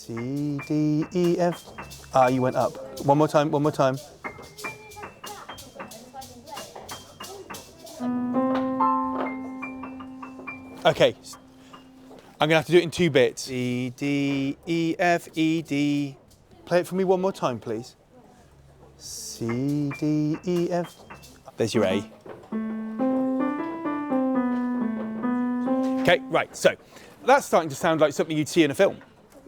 C, D, E, F. Ah, you went up. One more time, one more time. Okay, I'm gonna have to do it in 2 bits. C, D, E, F, E, D. Play it for me one more time, please. C, D, E, F. There's your A. Okay, right, so that's starting to sound like something you'd see in a film.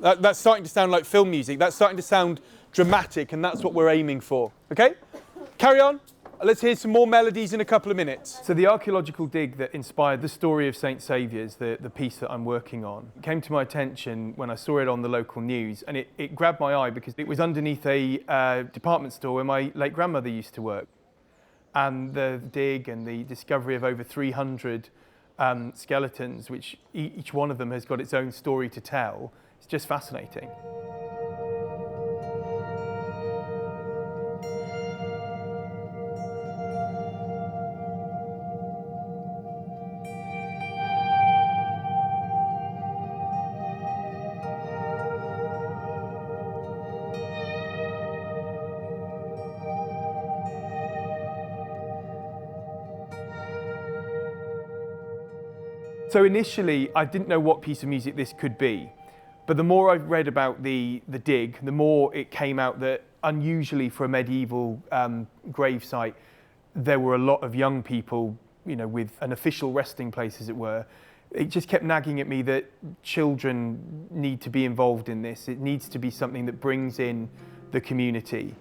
That's starting to sound like film music. That's starting to sound dramatic, and that's what we're aiming for, okay? Carry on. Let's hear some more melodies in a couple of minutes. So the archaeological dig that inspired the story of St Saviours, the piece that I'm working on, came to my attention when I saw it on the local news, and it grabbed my eye because it was underneath a department store where my late grandmother used to work. And the dig and the discovery of over 300 skeletons, which each one of them has got its own story to tell, it's just fascinating. So initially, I didn't know what piece of music this could be, but the more I've read about the dig, the more it came out that unusually for a medieval grave site, there were a lot of young people, you know, with an official resting place, as it were. It just kept nagging at me that children need to be involved in this. It needs to be something that brings in the community.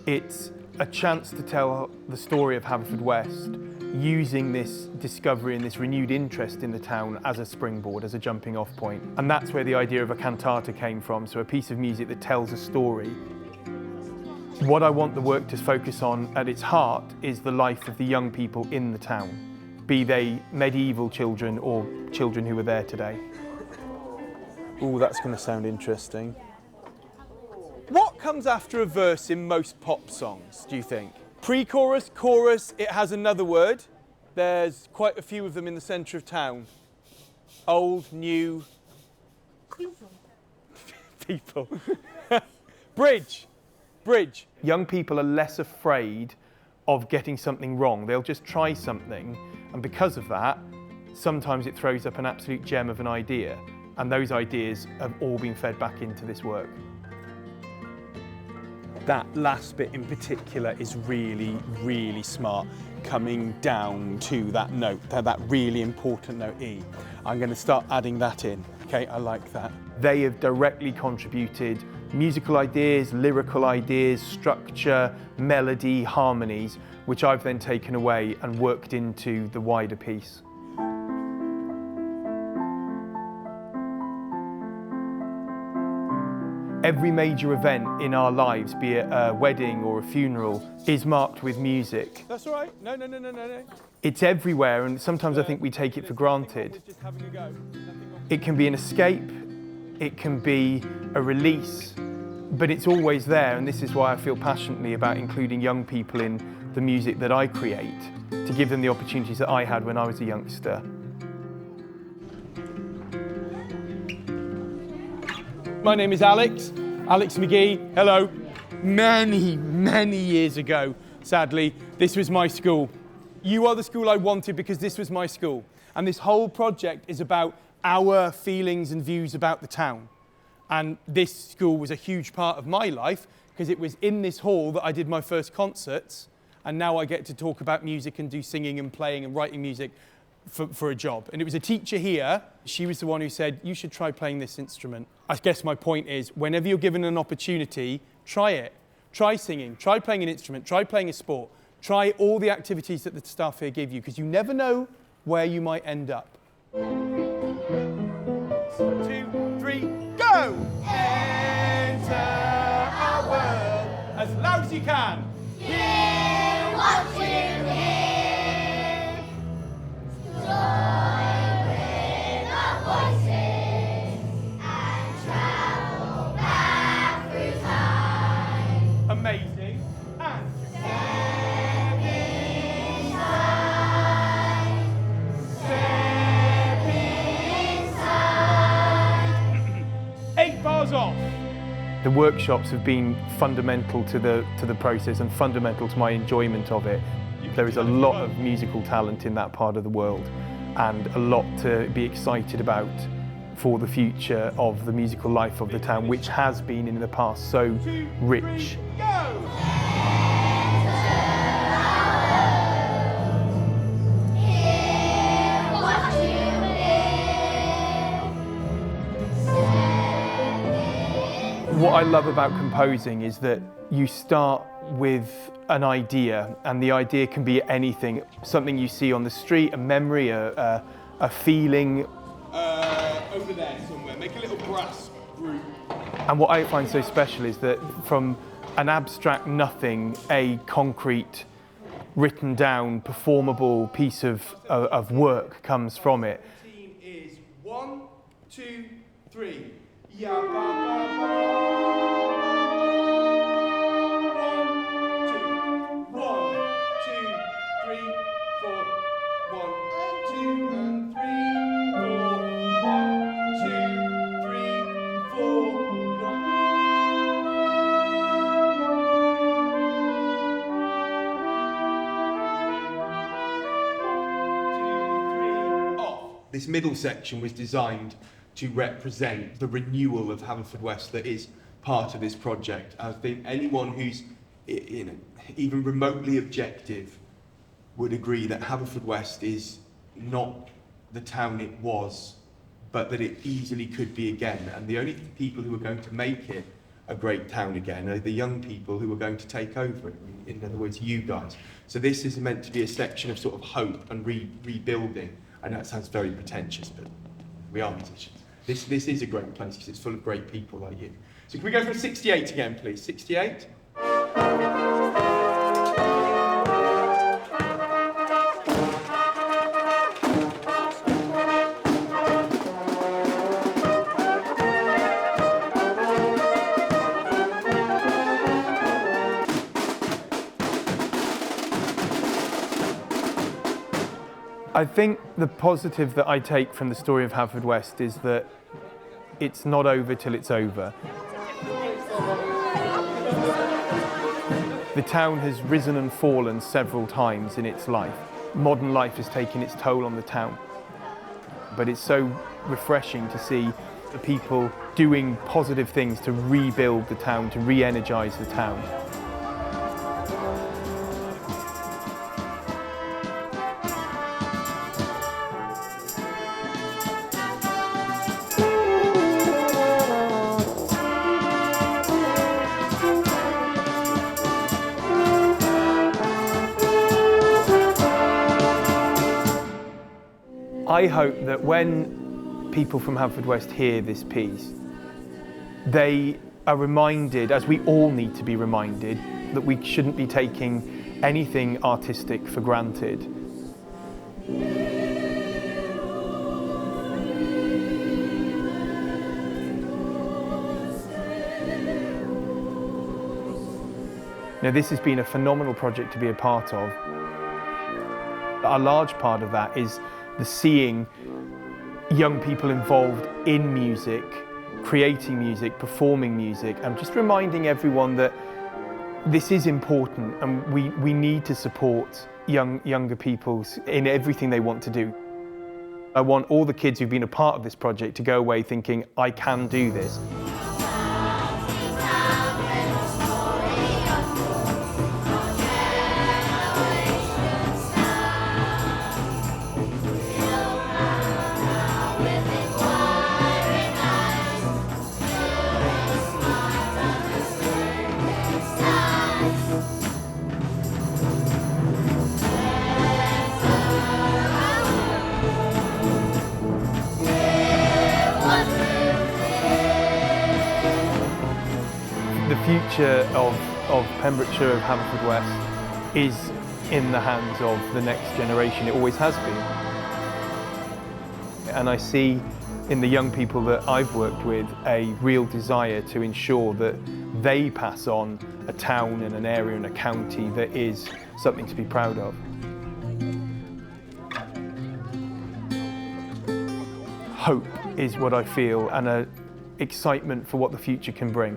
It's a chance to tell the story of Haverfordwest, using this discovery and this renewed interest in the town as a springboard, as a jumping off point. And that's where the idea of a cantata came from, so a piece of music that tells a story. What I want the work to focus on at its heart is the life of the young people in the town, be they medieval children or children who are there today. Ooh, that's going to sound interesting. What comes after a verse in most pop songs, do you think? Pre-chorus, chorus, it has another word. There's quite a few of them in the centre of town. Old, new. People. Bridge. Bridge. Young people are less afraid of getting something wrong. They'll just try something, and because of that, sometimes it throws up an absolute gem of an idea, and those ideas have all been fed back into this work. That last bit in particular is really, really smart, coming down to that note, that really important note E. I'm going to start adding that in, okay? I like that. They have directly contributed musical ideas, lyrical ideas, structure, melody, harmonies, which I've then taken away and worked into the wider piece. Every major event in our lives, be it a wedding or a funeral, is marked with music. That's all right. No. It's everywhere, and sometimes I think we take it for granted. It can be an escape, it can be a release, but it's always there, and this is why I feel passionately about including young people in the music that I create, to give them the opportunities that I had when I was a youngster. My name is Alex McGee, hello. Many years ago, sadly, this was my school. You are the school I wanted because this was my school. And this whole project is about our feelings and views about the town. And this school was a huge part of my life because it was in this hall that I did my first concerts, and now I get to talk about music and do singing and playing and writing music for a job. And it was a teacher here, she was the one who said, you should try playing this instrument. I guess my point is, whenever you're given an opportunity, try it. Try singing, try playing an instrument, try playing a sport, try all the activities that the staff here give you, because you never know where you might end up. 1, 2, 3, go! Enter our world as loud as you can. Hear what you hear. Join with our voices and travel back through time. Amazing. And Step inside. Step inside. 8 bars. buzz off. The workshops have been fundamental to the process and fundamental to my enjoyment of it. There is a lot of musical talent in that part of the world and a lot to be excited about for the future of the musical life of the town, which has been in the past so rich. What I love about composing is that you start with an idea, and the idea can be anything. Something you see on the street, a memory, a feeling. Over there somewhere, make a little brass group. And what I find so special is that from an abstract nothing, a concrete, written down, performable piece of work comes from it. The team is 1, 2, 3. Ya ba ba ba. 1, 2, 3, 4. 1, 2, and 3, 4. 1, 2, 3, 4. 1, 2, 3, off. This middle section was designed to represent the renewal of Haverfordwest that is part of this project. I think anyone who's even remotely objective would agree that Haverfordwest is not the town it was, but that it easily could be again. And the only people who are going to make it a great town again are the young people who are going to take over it. In other words, you guys. So this is meant to be a section of sort of hope and rebuilding. I know it sounds very pretentious, but we are musicians. This is a great place because it's full of great people like you. So can we go from 68 again, please? 68? I think the positive that I take from the story of Haverfordwest is that it's not over till it's over. The town has risen and fallen several times in its life. Modern life has taken its toll on the town. But it's so refreshing to see the people doing positive things to rebuild the town, to re-energise the town. I hope that when people from Haverfordwest hear this piece, they are reminded, as we all need to be reminded, that we shouldn't be taking anything artistic for granted. Now, this has been a phenomenal project to be a part of. A large part of that is the seeing young people involved in music, creating music, performing music, and just reminding everyone that this is important and we need to support younger people in everything they want to do. I want all the kids who've been a part of this project to go away thinking, I can do this. The future of Pembrokeshire, of Haverfordwest, is in the hands of the next generation. It always has been. And I see in the young people that I've worked with a real desire to ensure that they pass on a town and an area and a county that is something to be proud of. Hope is what I feel, and excitement for what the future can bring.